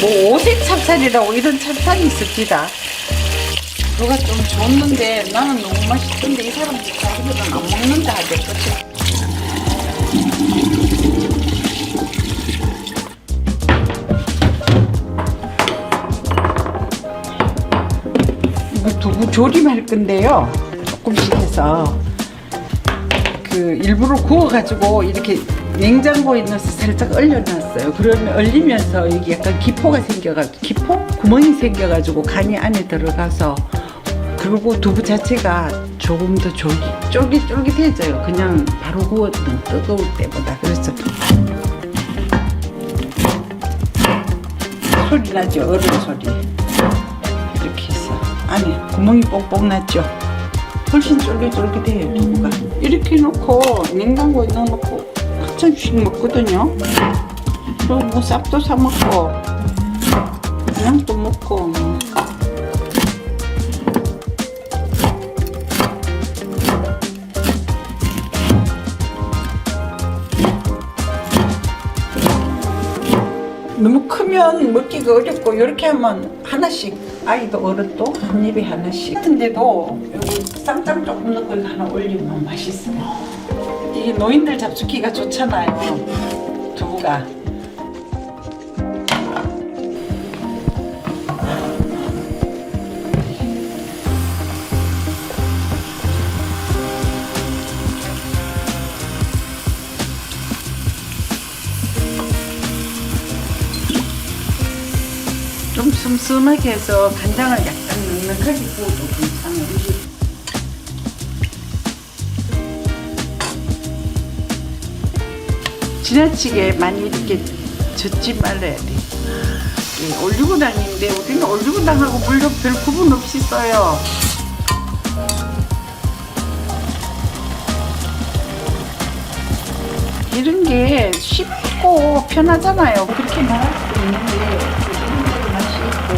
뭐 오색 찹쌀이라고 이런 찹쌀이 있습니다. 누가 좀 줬는데 나는 너무 맛있던데 이 사람 자기들은 안 먹는다 하대. 이거 두부 조림할 건데요. 조금씩 해서 그 일부러 구워가지고 이렇게 냉장고에 넣어서 살짝 얼려놨어요. 그러면 얼리면서 여기 약간 기포가 생겨가지고 기포? 구멍이 생겨가지고 간이 안에 들어가서 그리고 두부 자체가 조금 더 쫄깃쫄깃해져요. 그냥 바로 구웠던 뜨거울 때보다. 그래서 소리 나죠? 어른 소리. 이렇게 해서 안에 구멍이 뽕뽕 났죠? 훨씬 쫄깃쫄깃해요, 두부가. 이렇게 놓고 냉장고에 넣어놓고 한참씩 먹거든요. 또 뭐 싹도 사 먹고 그냥 또 먹고. 너무 크면 먹기가 어렵고 이렇게 하면 하나씩 아이도 어른도 한 입에 하나씩. 같은데도 여기 쌈장 조금 넣고 이거 하나 올리면 맛있어요. 이게 노인들 잡수기가 좋잖아요, 두부가. 좀 슴슴하게 해서 간장을 약간 넉넉하게 구워도 괜찮아요. 지나치게 많이 이렇게 젓지 말아야 돼. 예, 올리고당인데 우리는 올리고당하고 물로 별 구분 없이 써요. 이런 게 쉽고 편하잖아요. 그렇게 말할 수 있는데 맛이 있고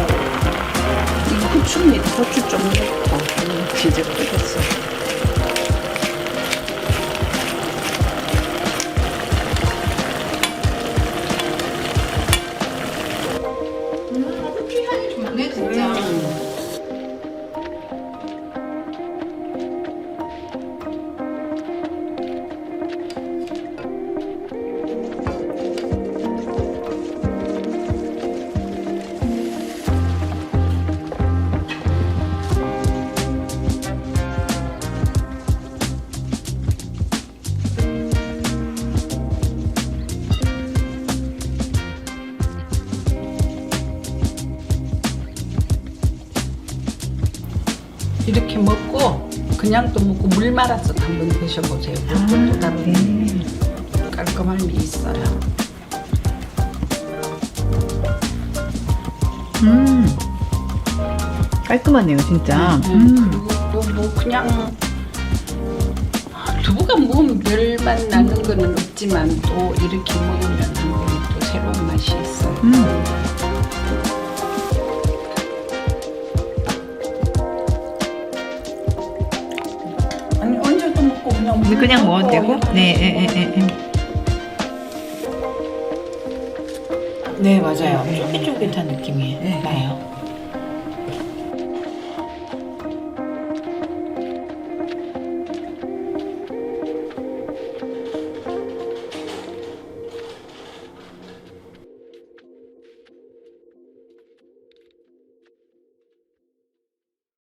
이 후추잎, 고추 좀 넣고 뒤적거렸어. 후추 향이 좋네 진짜. 이렇게 먹고 그냥 또 먹고 물 말아서 한번 드셔보세요. 그것도 다른 깔끔함이 있어요. 깔끔하네요 진짜. 그리고 또 뭐 그냥 두부가 먹으면 별맛 나는 거는 없지만 또 이렇게 먹으면 한 또 새로운 맛이 있어요. 아니 언제도 먹고 그냥 먹어도 되고? 네, 네 맞아요. 쫄깃쫄깃한 느낌이 나요.